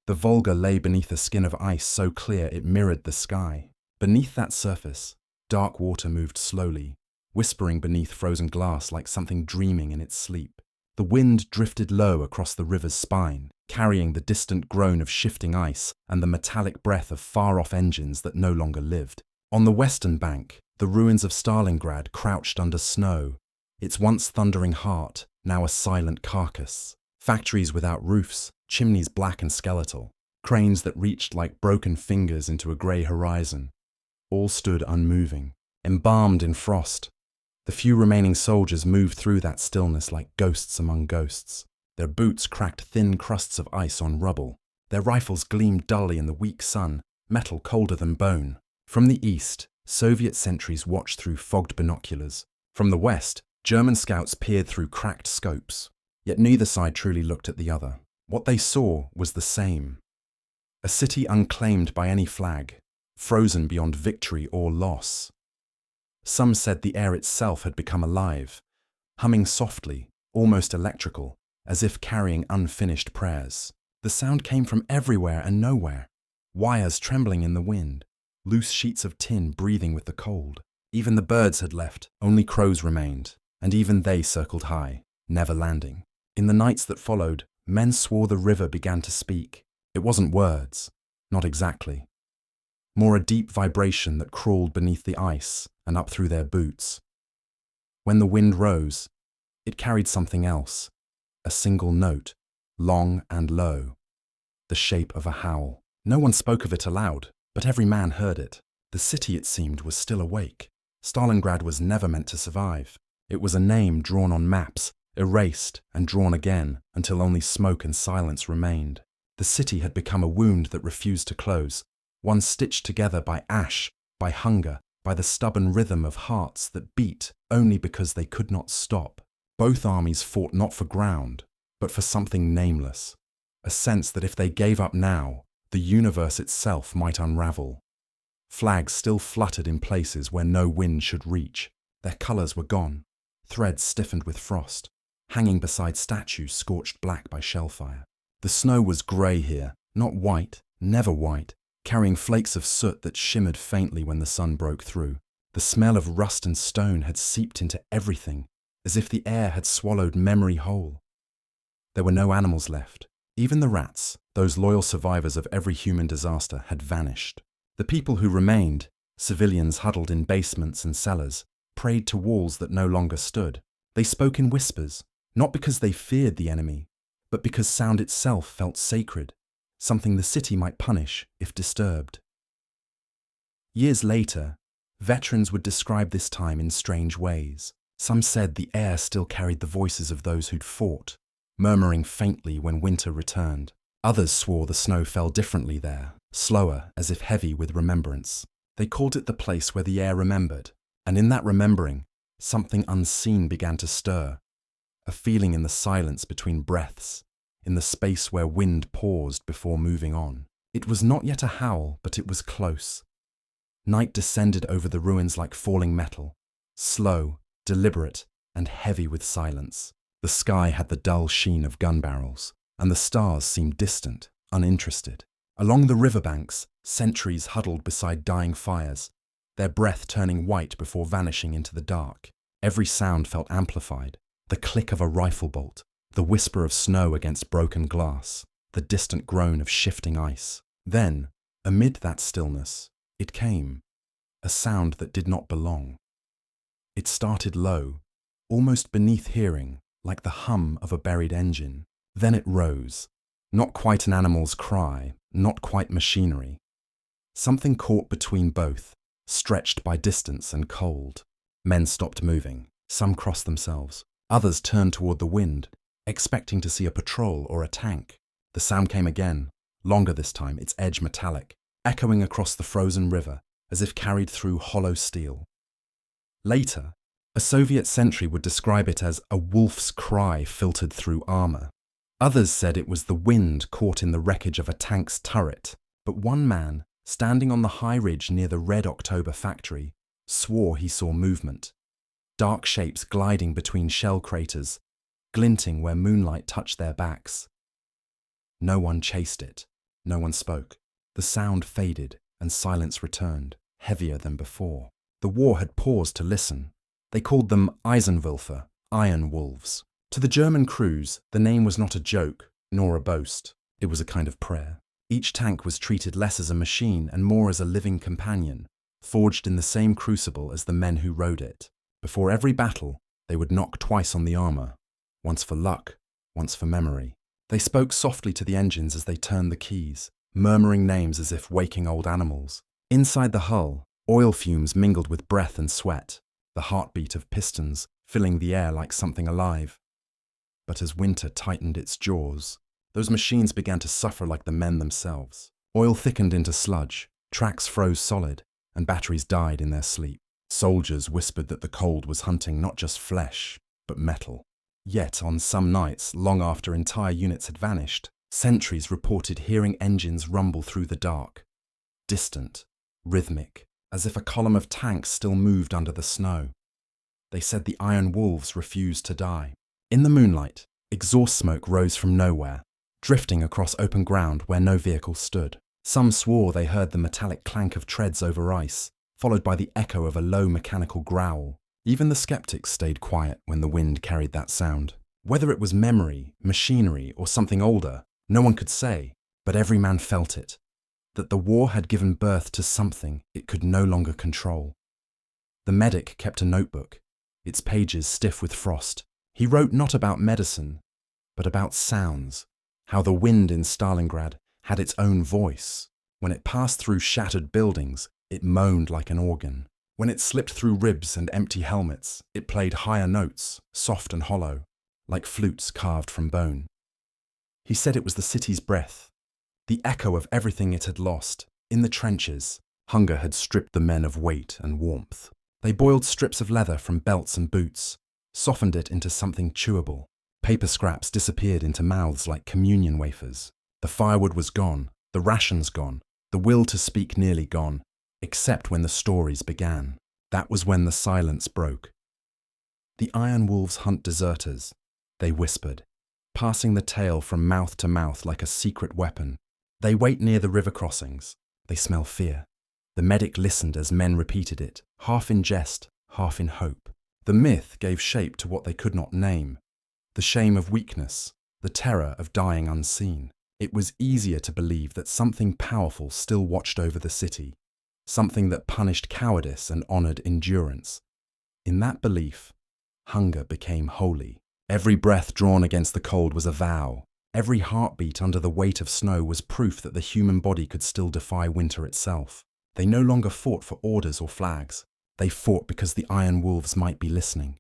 The Volga lay beneath a skin of ice so clear it mirrored the sky. Beneath that surface, dark water moved slowly, whispering beneath frozen glass like something dreaming in its sleep. The wind drifted low across the river's spine, carrying the distant groan of shifting ice and the metallic breath of far-off engines that no longer lived. On the western bank, the ruins of Stalingrad crouched under snow, its once thundering heart now a silent carcass. Factories without roofs, chimneys black and skeletal, cranes that reached like broken fingers into a grey horizon. All stood unmoving, embalmed in frost. The few remaining soldiers moved through that stillness like ghosts among ghosts. Their boots cracked thin crusts of ice on rubble. Their rifles gleamed dully in the weak sun, metal colder than bone. From the east, Soviet sentries watched through fogged binoculars. From the west, German scouts peered through cracked scopes. Yet neither side truly looked at the other. What they saw was the same. A city unclaimed by any flag, frozen beyond victory or loss. Some said the air itself had become alive, humming softly, almost electrical, as if carrying unfinished prayers. The sound came from everywhere and nowhere. Wires trembling in the wind, loose sheets of tin breathing with the cold. Even the birds had left, only crows remained, and even they circled high, never landing. In the nights that followed, men swore the river began to speak. It wasn't words, not exactly. More a deep vibration that crawled beneath the ice and up through their boots. When the wind rose, it carried something else, a single note, long and low, the shape of a howl. No one spoke of it aloud, but every man heard it. The city, it seemed, was still awake. Stalingrad was never meant to survive. It was a name drawn on maps, erased and drawn again until only smoke and silence remained. The city had become a wound that refused to close, one stitched together by ash, by hunger, by the stubborn rhythm of hearts that beat only because they could not stop. Both armies fought not for ground, but for something nameless, a sense that if they gave up now, the universe itself might unravel. Flags still fluttered in places where no wind should reach. Their colours were gone, threads stiffened with frost, hanging beside statues scorched black by shellfire. The snow was grey here, not white, never white, carrying flakes of soot that shimmered faintly when the sun broke through. The smell of rust and stone had seeped into everything, as if the air had swallowed memory whole. There were no animals left. Even the rats, those loyal survivors of every human disaster, had vanished. The people who remained, civilians huddled in basements and cellars, prayed to walls that no longer stood. They spoke in whispers, not because they feared the enemy, but because sound itself felt sacred, something the city might punish if disturbed. Years later, veterans would describe this time in strange ways. Some said the air still carried the voices of those who'd fought, murmuring faintly when winter returned. Others swore the snow fell differently there, slower, as if heavy with remembrance. They called it the place where the air remembered, and in that remembering, something unseen began to stir, a feeling in the silence between breaths, in the space where wind paused before moving on. It was not yet a howl, but it was close. Night descended over the ruins like falling metal, slow, deliberate, and heavy with silence. The sky had the dull sheen of gun barrels, and the stars seemed distant, uninterested. Along the riverbanks, sentries huddled beside dying fires, their breath turning white before vanishing into the dark. Every sound felt amplified, the click of a rifle bolt, the whisper of snow against broken glass, the distant groan of shifting ice. Then, amid that stillness, it came, a sound that did not belong. It started low, almost beneath hearing, like the hum of a buried engine. Then it rose, not quite an animal's cry, not quite machinery. Something caught between both, stretched by distance and cold. Men stopped moving. Some crossed themselves. Others turned toward the wind, expecting to see a patrol or a tank. The sound came again, longer this time, its edge metallic, echoing across the frozen river as if carried through hollow steel. Later, a Soviet sentry would describe it as a wolf's cry filtered through armor. Others said it was the wind caught in the wreckage of a tank's turret. But one man, standing on the high ridge near the Red October factory, swore he saw movement. Dark shapes gliding between shell craters, glinting where moonlight touched their backs. No one chased it. No one spoke. The sound faded, and silence returned, heavier than before. The war had paused to listen. They called them Eisenwölfe, iron wolves. To the German crews, the name was not a joke, nor a boast. It was a kind of prayer. Each tank was treated less as a machine and more as a living companion, forged in the same crucible as the men who rode it. Before every battle, they would knock twice on the armor, once for luck, once for memory. They spoke softly to the engines as they turned the keys, murmuring names as if waking old animals. Inside the hull, oil fumes mingled with breath and sweat, the heartbeat of pistons filling the air like something alive. But as winter tightened its jaws, those machines began to suffer like the men themselves. Oil thickened into sludge, tracks froze solid, and batteries died in their sleep. Soldiers whispered that the cold was hunting not just flesh, but metal. Yet on some nights, long after entire units had vanished, sentries reported hearing engines rumble through the dark. Distant, rhythmic, as if a column of tanks still moved under the snow. They said the iron wolves refused to die. In the moonlight, exhaust smoke rose from nowhere, drifting across open ground where no vehicle stood. Some swore they heard the metallic clank of treads over ice, followed by the echo of a low mechanical growl. Even the skeptics stayed quiet when the wind carried that sound. Whether it was memory, machinery, or something older, no one could say, but every man felt it, that the war had given birth to something it could no longer control. The medic kept a notebook, its pages stiff with frost. He wrote not about medicine, but about sounds, how the wind in Stalingrad had its own voice. When it passed through shattered buildings, it moaned like an organ. When it slipped through ribs and empty helmets, it played higher notes, soft and hollow, like flutes carved from bone. He said it was the city's breath, the echo of everything it had lost. In the trenches, hunger had stripped the men of weight and warmth. They boiled strips of leather from belts and boots, softened it into something chewable. Paper scraps disappeared into mouths like communion wafers. The firewood was gone, the rations gone, the will to speak nearly gone, except when the stories began. That was when the silence broke. The iron wolves hunt deserters, they whispered, passing the tale from mouth to mouth like a secret weapon. They wait near the river crossings. They smell fear. The medic listened as men repeated it, half in jest, half in hope. The myth gave shape to what they could not name. The shame of weakness, the terror of dying unseen. It was easier to believe that something powerful still watched over the city, something that punished cowardice and honored endurance. In that belief, hunger became holy. Every breath drawn against the cold was a vow. Every heartbeat under the weight of snow was proof that the human body could still defy winter itself. They no longer fought for orders or flags. They fought because the iron wolves might be listening.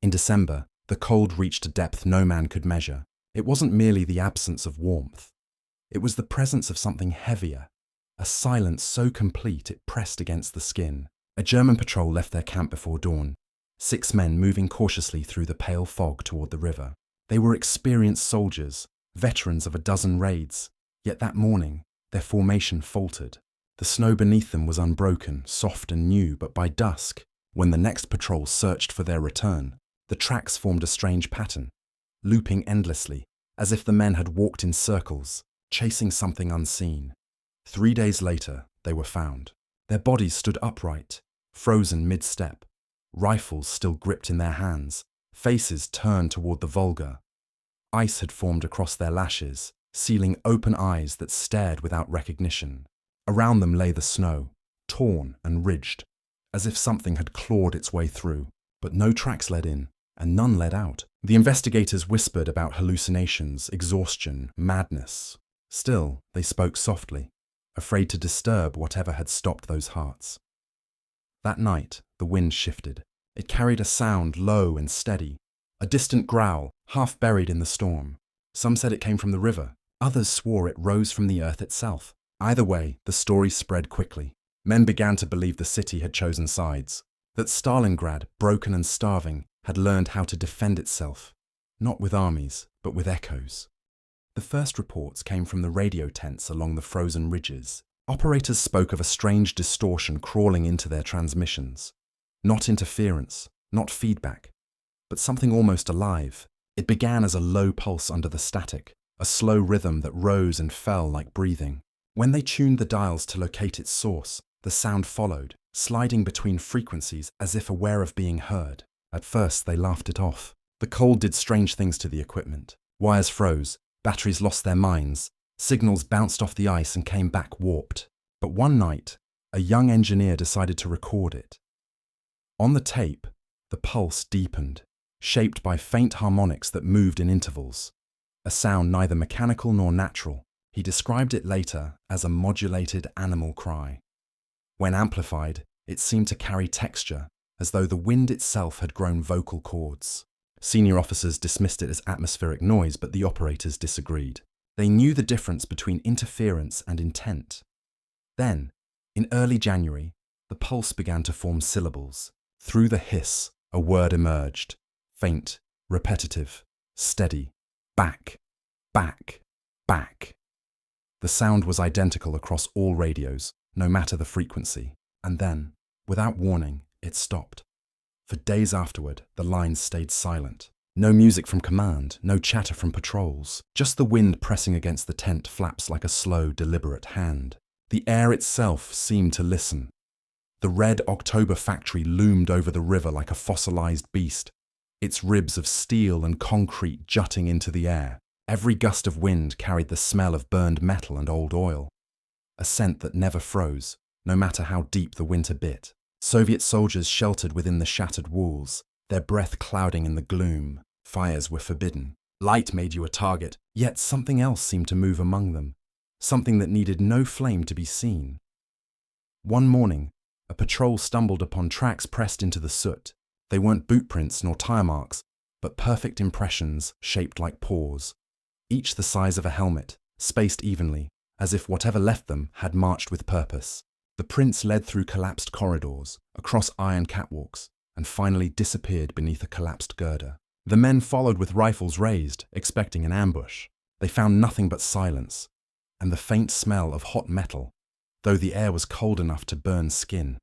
In December, the cold reached a depth no man could measure. It wasn't merely the absence of warmth. It was the presence of something heavier, a silence so complete it pressed against the skin. A German patrol left their camp before dawn, 6 men moving cautiously through the pale fog toward the river. They were experienced soldiers, veterans of a dozen raids, yet that morning, their formation faltered. The snow beneath them was unbroken, soft and new, but by dusk, when the next patrol searched for their return, the tracks formed a strange pattern, looping endlessly, as if the men had walked in circles, chasing something unseen. 3 days later, they were found. Their bodies stood upright, frozen mid-step, rifles still gripped in their hands, faces turned toward the Volga. Ice had formed across their lashes, sealing open eyes that stared without recognition. Around them lay the snow, torn and ridged, as if something had clawed its way through. But no tracks led in, and none led out. The investigators whispered about hallucinations, exhaustion, madness. Still, they spoke softly, afraid to disturb whatever had stopped those hearts. That night, the wind shifted. It carried a sound low and steady, a distant growl, half buried in the storm. Some said it came from the river. Others swore it rose from the earth itself. Either way, the story spread quickly. Men began to believe the city had chosen sides, that Stalingrad, broken and starving, had learned how to defend itself, not with armies, but with echoes. The first reports came from the radio tents along the frozen ridges. Operators spoke of a strange distortion crawling into their transmissions. Not interference, not feedback, but something almost alive. It began as a low pulse under the static, a slow rhythm that rose and fell like breathing. When they tuned the dials to locate its source, the sound followed, sliding between frequencies as if aware of being heard. At first, they laughed it off. The cold did strange things to the equipment. Wires froze, batteries lost their minds, signals bounced off the ice and came back warped. But one night, a young engineer decided to record it. On the tape, the pulse deepened, shaped by faint harmonics that moved in intervals. A sound neither mechanical nor natural. He described it later as a modulated animal cry. When amplified, it seemed to carry texture, as though the wind itself had grown vocal cords. Senior officers dismissed it as atmospheric noise, but the operators disagreed. They knew the difference between interference and intent. Then, in early January, the pulse began to form syllables. Through the hiss, a word emerged. Faint, repetitive, steady. Back, back, back. The sound was identical across all radios, no matter the frequency. And then, without warning, it stopped. For days afterward, the lines stayed silent. No music from command, no chatter from patrols, just the wind pressing against the tent flaps like a slow, deliberate hand. The air itself seemed to listen. The red October factory loomed over the river like a fossilized beast, its ribs of steel and concrete jutting into the air. Every gust of wind carried the smell of burned metal and old oil, a scent that never froze, no matter how deep the winter bit. Soviet soldiers sheltered within the shattered walls, their breath clouding in the gloom. Fires were forbidden. Light made you a target, yet something else seemed to move among them, something that needed no flame to be seen. One morning, a patrol stumbled upon tracks pressed into the soot. They weren't boot prints nor tire marks, but perfect impressions shaped like paws, each the size of a helmet, spaced evenly, as if whatever left them had marched with purpose. The prints led through collapsed corridors, across iron catwalks, and finally disappeared beneath a collapsed girder. The men followed with rifles raised, expecting an ambush. They found nothing but silence, and the faint smell of hot metal, though the air was cold enough to burn skin.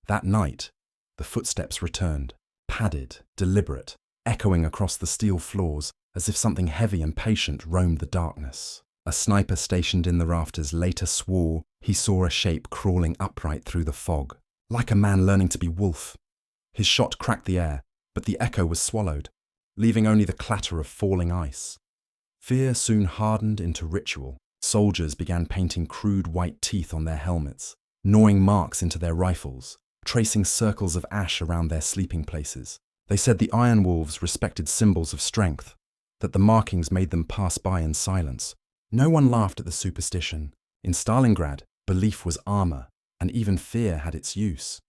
That night, the footsteps returned, padded, deliberate, echoing across the steel floors as if something heavy and patient roamed the darkness. A sniper stationed in the rafters later swore he saw a shape crawling upright through the fog, like a man learning to be wolf. His shot cracked the air, but the echo was swallowed, leaving only the clatter of falling ice. Fear soon hardened into ritual. Soldiers began painting crude white teeth on their helmets, gnawing marks into their rifles, tracing circles of ash around their sleeping places. They said the Iron Wolves respected symbols of strength, that the markings made them pass by in silence. No one laughed at the superstition. In Stalingrad, belief was armor, and even fear had its use.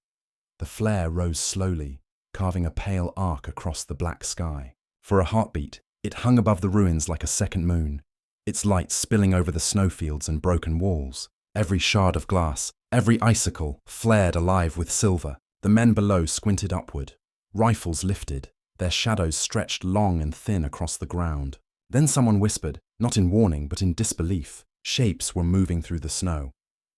The flare rose slowly, carving a pale arc across the black sky. For a heartbeat, it hung above the ruins like a second moon, its light spilling over the snowfields and broken walls. Every shard of glass, every icicle, flared alive with silver. The men below squinted upward, rifles lifted, their shadows stretched long and thin across the ground. Then someone whispered, not in warning but in disbelief. Shapes were moving through the snow.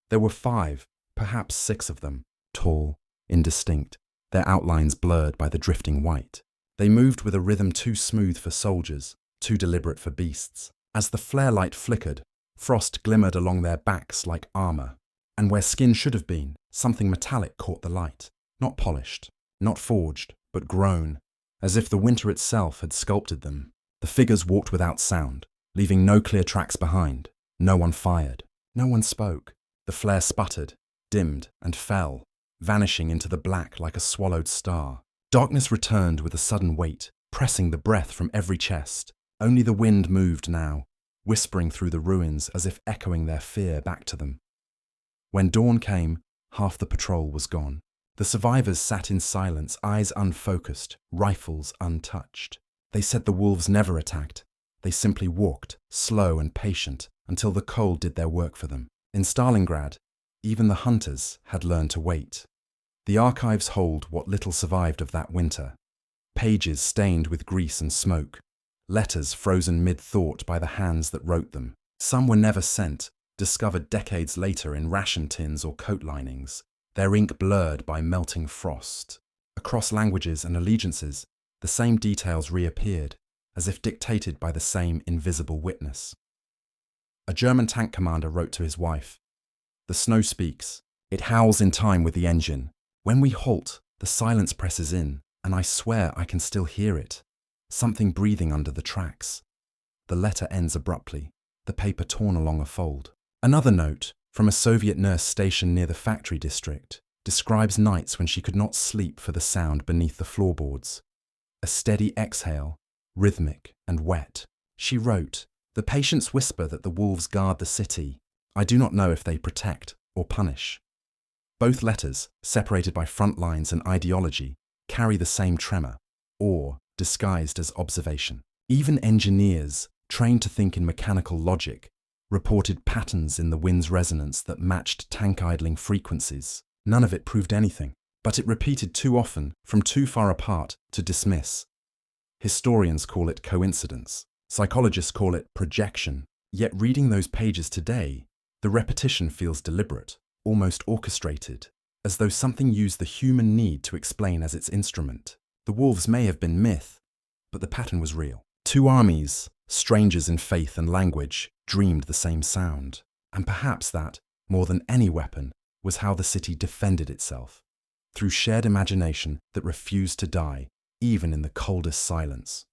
There were 5, perhaps 6 of them, tall, indistinct, their outlines blurred by the drifting white. They moved with a rhythm too smooth for soldiers, too deliberate for beasts. As the flare light flickered, frost glimmered along their backs like armor, and where skin should have been, something metallic caught the light, not polished, not forged, but grown, as if the winter itself had sculpted them. The figures walked without sound, leaving no clear tracks behind. No one fired. No one spoke. The flare sputtered, dimmed, and fell, vanishing into the black like a swallowed star. Darkness returned with a sudden weight, pressing the breath from every chest. Only the wind moved now, whispering through the ruins as if echoing their fear back to them. When dawn came, half the patrol was gone. The survivors sat in silence, eyes unfocused, rifles untouched. They said the wolves never attacked. They simply walked, slow and patient, until the cold did their work for them. In Stalingrad, even the hunters had learned to wait. The archives hold what little survived of that winter. Pages stained with grease and smoke. Letters frozen mid-thought by the hands that wrote them. Some were never sent, discovered decades later in ration tins or coat linings, their ink blurred by melting frost. Across languages and allegiances, the same details reappeared, as if dictated by the same invisible witness. A German tank commander wrote to his wife, "The snow speaks. It howls in time with the engine. When we halt, the silence presses in, and I swear I can still hear it. Something breathing under the tracks." The letter ends abruptly, the paper torn along a fold. Another note, from a Soviet nurse stationed near the factory district, describes nights when she could not sleep for the sound beneath the floorboards. A steady exhale, rhythmic and wet. She wrote, "The patients whisper that the wolves guard the city. I do not know if they protect or punish." Both letters, separated by front lines and ideology, carry the same tremor, awe disguised as observation. Even engineers, trained to think in mechanical logic, reported patterns in the wind's resonance that matched tank idling frequencies. None of it proved anything, but it repeated too often, from too far apart, to dismiss. Historians call it coincidence. Psychologists call it projection. Yet reading those pages today, the repetition feels deliberate, almost orchestrated, as though something used the human need to explain as its instrument. The wolves may have been myth, but the pattern was real. Two armies, strangers in faith and language, dreamed the same sound. And perhaps that, more than any weapon, was how the city defended itself, through shared imagination that refused to die, even in the coldest silence.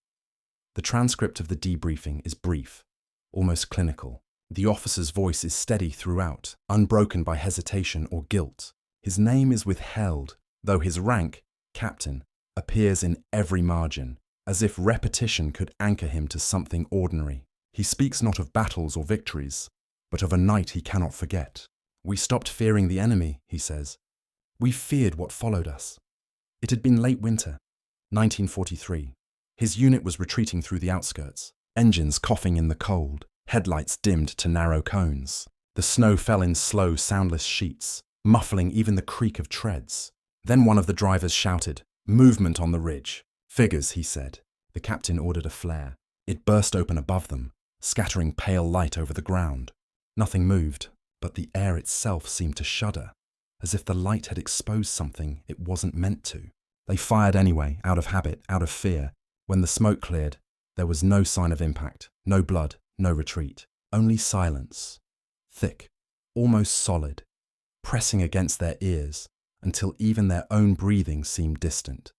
The transcript of the debriefing is brief, almost clinical. The officer's voice is steady throughout, unbroken by hesitation or guilt. His name is withheld, though his rank, captain, appears in every margin, as if repetition could anchor him to something ordinary. He speaks not of battles or victories, but of a night he cannot forget. "We stopped fearing the enemy," he says. "We feared what followed us." It had been late winter, 1943. His unit was retreating through the outskirts, engines coughing in the cold, headlights dimmed to narrow cones. The snow fell in slow, soundless sheets, muffling even the creak of treads. Then one of the drivers shouted, "Movement on the ridge." "Figures," he said. The captain ordered a flare. It burst open above them, scattering pale light over the ground. Nothing moved, but the air itself seemed to shudder, as if the light had exposed something it wasn't meant to. They fired anyway, out of habit, out of fear. When the smoke cleared, there was no sign of impact, no blood, no retreat, only silence, thick, almost solid, pressing against their ears until even their own breathing seemed distant.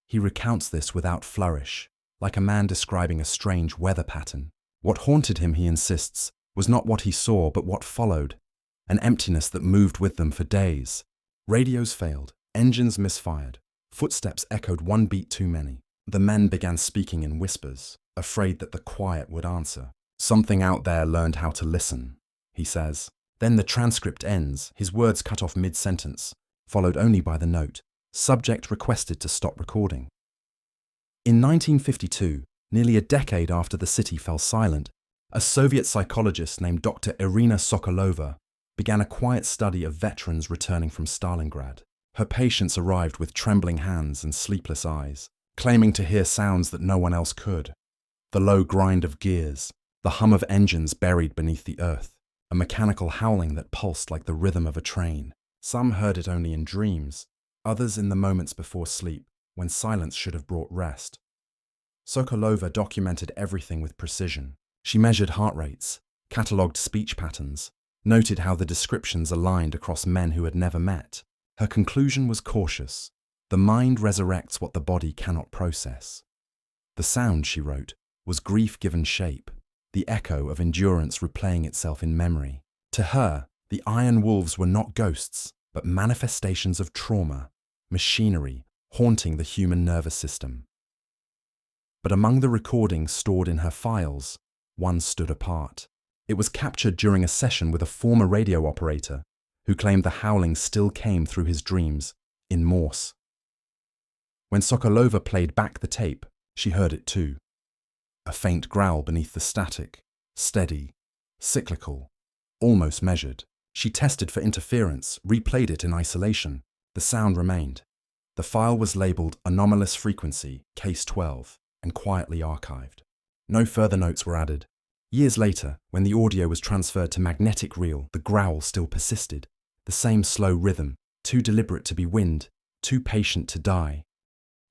He recounts this without flourish, like a man describing a strange weather pattern. What haunted him, he insists, was not what he saw, but what followed, an emptiness that moved with them for days. Radios failed, engines misfired, footsteps echoed one beat too many. The men began speaking in whispers, afraid that the quiet would answer. "Something out there learned how to listen," he says. Then the transcript ends, his words cut off mid-sentence, followed only by the note, "Subject requested to stop recording." In 1952, nearly a decade after the city fell silent, a Soviet psychologist named Dr. Irina Sokolova began a quiet study of veterans returning from Stalingrad. Her patients arrived with trembling hands and sleepless eyes, claiming to hear sounds that no one else could. The low grind of gears, the hum of engines buried beneath the earth, a mechanical howling that pulsed like the rhythm of a train. Some heard it only in dreams, others in the moments before sleep, when silence should have brought rest. Sokolova documented everything with precision. She measured heart rates, catalogued speech patterns, noted how the descriptions aligned across men who had never met. Her conclusion was cautious. The mind resurrects what the body cannot process. The sound, she wrote, was grief given shape, the echo of endurance replaying itself in memory. To her, the iron wolves were not ghosts, but manifestations of trauma, machinery, haunting the human nervous system. But among the recordings stored in her files, one stood apart. It was captured during a session with a former radio operator who claimed the howling still came through his dreams, in Morse. When Sokolova played back the tape, she heard it too. A faint growl beneath the static, steady, cyclical, almost measured. She tested for interference, replayed it in isolation. The sound remained. The file was labeled Anomalous Frequency, Case 12, and quietly archived. No further notes were added. Years later, when the audio was transferred to magnetic reel, the growl still persisted. The same slow rhythm, too deliberate to be wind, too patient to die.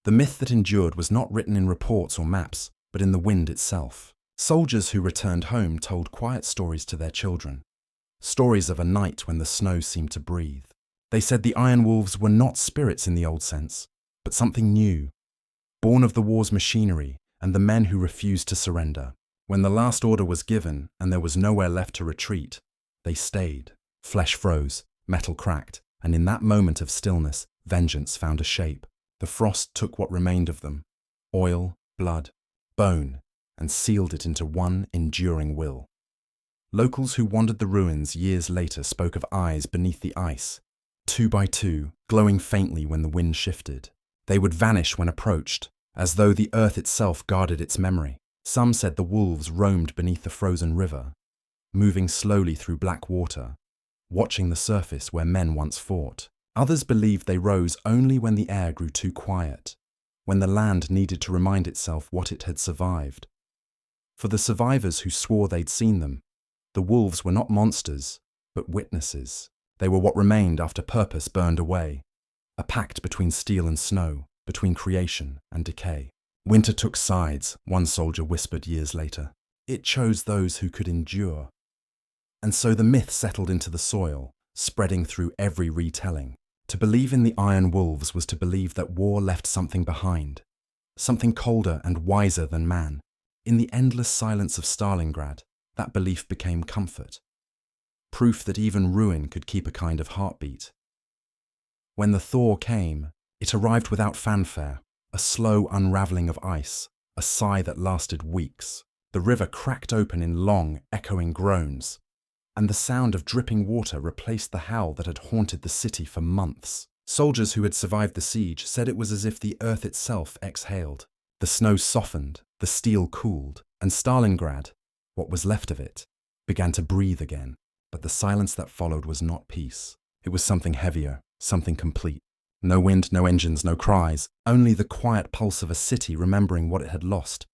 The myth that endured was not written in reports or maps, but in the wind itself. Soldiers who returned home told quiet stories to their children, stories of a night when the snow seemed to breathe. They said the Iron Wolves were not spirits in the old sense, but something new, born of the war's machinery and the men who refused to surrender. When the last order was given and there was nowhere left to retreat, they stayed. Flesh froze, metal cracked, and in that moment of stillness, vengeance found a shape. The frost took what remained of them, oil, blood, bone, and sealed it into one enduring will. Locals who wandered the ruins years later spoke of eyes beneath the ice, 2 by 2, glowing faintly when the wind shifted. They would vanish when approached, as though the earth itself guarded its memory. Some said the wolves roamed beneath the frozen river, moving slowly through black water, watching the surface where men once fought. Others believed they rose only when the air grew too quiet, when the land needed to remind itself what it had survived. For the survivors who swore they'd seen them, the wolves were not monsters, but witnesses. They were what remained after purpose burned away, a pact between steel and snow, between creation and decay. Winter took sides, one soldier whispered years later. It chose those who could endure. And so the myth settled into the soil, spreading through every retelling. To believe in the Iron Wolves was to believe that war left something behind, something colder and wiser than man. In the endless silence of Stalingrad, that belief became comfort, proof that even ruin could keep a kind of heartbeat. When the thaw came, it arrived without fanfare, a slow unravelling of ice, a sigh that lasted weeks. The river cracked open in long, echoing groans, and the sound of dripping water replaced the howl that had haunted the city for months. Soldiers who had survived the siege said it was as if the earth itself exhaled. The snow softened, the steel cooled, and Stalingrad, what was left of it, began to breathe again. But the silence that followed was not peace. It was something heavier, something complete. No wind, no engines, no cries, only the quiet pulse of a city remembering what it had lost.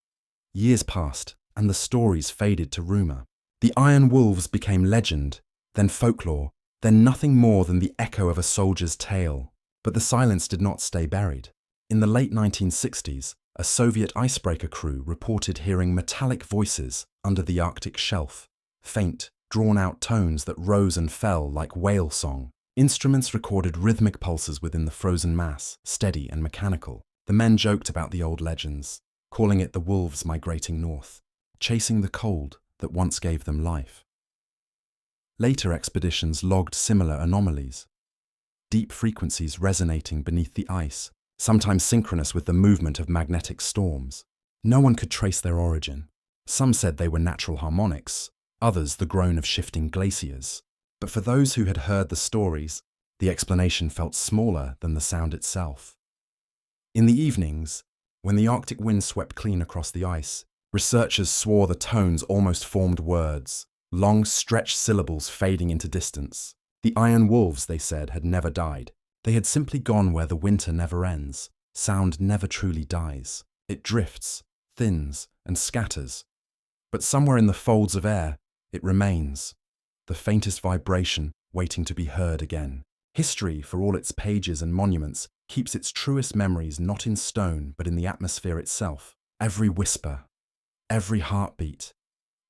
Years passed, and the stories faded to rumour. The Iron Wolves became legend, then folklore, then nothing more than the echo of a soldier's tale. But the silence did not stay buried. In the late 1960s, a Soviet icebreaker crew reported hearing metallic voices under the Arctic shelf, faint, drawn-out tones that rose and fell like whale song. Instruments recorded rhythmic pulses within the frozen mass, steady and mechanical. The men joked about the old legends, calling it the wolves migrating north, chasing the cold that once gave them life. Later expeditions logged similar anomalies, deep frequencies resonating beneath the ice, sometimes synchronous with the movement of magnetic storms. No one could trace their origin. Some said they were natural harmonics, others the groan of shifting glaciers. But for those who had heard the stories, the explanation felt smaller than the sound itself. In the evenings, when the Arctic wind swept clean across the ice, researchers swore the tones almost formed words, long stretched syllables fading into distance. The Iron Wolves, they said, had never died. They had simply gone where the winter never ends. Sound never truly dies. It drifts, thins, and scatters. But somewhere in the folds of air, it remains, the faintest vibration waiting to be heard again. History, for all its pages and monuments, keeps its truest memories not in stone but in the atmosphere itself. Every whisper, every heartbeat,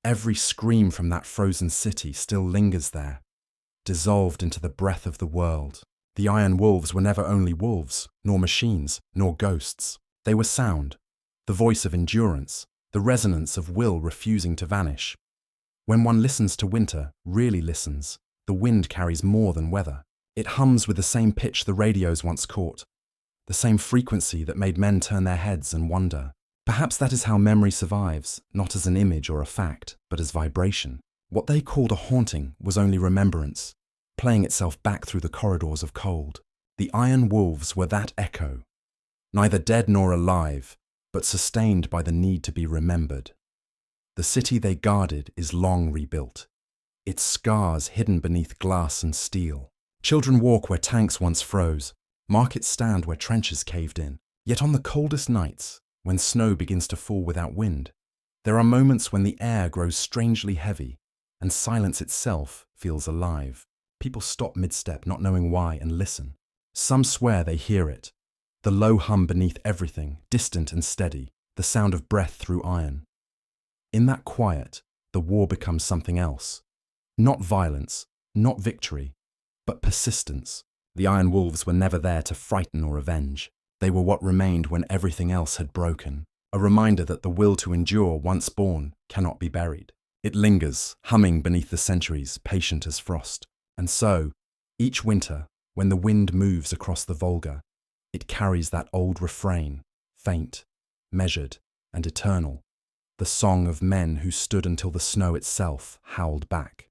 every scream from that frozen city still lingers there, dissolved into the breath of the world. The Iron Wolves were never only wolves, nor machines, nor ghosts. They were sound, the voice of endurance, the resonance of will refusing to vanish. When one listens to winter, really listens, the wind carries more than weather. It hums with the same pitch the radios once caught, the same frequency that made men turn their heads and wonder. Perhaps that is how memory survives, not as an image or a fact, but as vibration. What they called a haunting was only remembrance, playing itself back through the corridors of cold. The Iron Wolves were that echo, neither dead nor alive, but sustained by the need to be remembered. The city they guarded is long rebuilt, its scars hidden beneath glass and steel. Children walk where tanks once froze, markets stand where trenches caved in. Yet on the coldest nights, when snow begins to fall without wind, there are moments when the air grows strangely heavy and silence itself feels alive. People stop mid-step, not knowing why, and listen. Some swear they hear it, the low hum beneath everything, distant and steady, the sound of breath through iron. In that quiet, the war becomes something else. Not violence, not victory, but persistence. The Iron Wolves were never there to frighten or avenge. They were what remained when everything else had broken. A reminder that the will to endure, once born, cannot be buried. It lingers, humming beneath the centuries, patient as frost. And so, each winter, when the wind moves across the Volga, it carries that old refrain, faint, measured, and eternal, the song of men who stood until the snow itself howled back.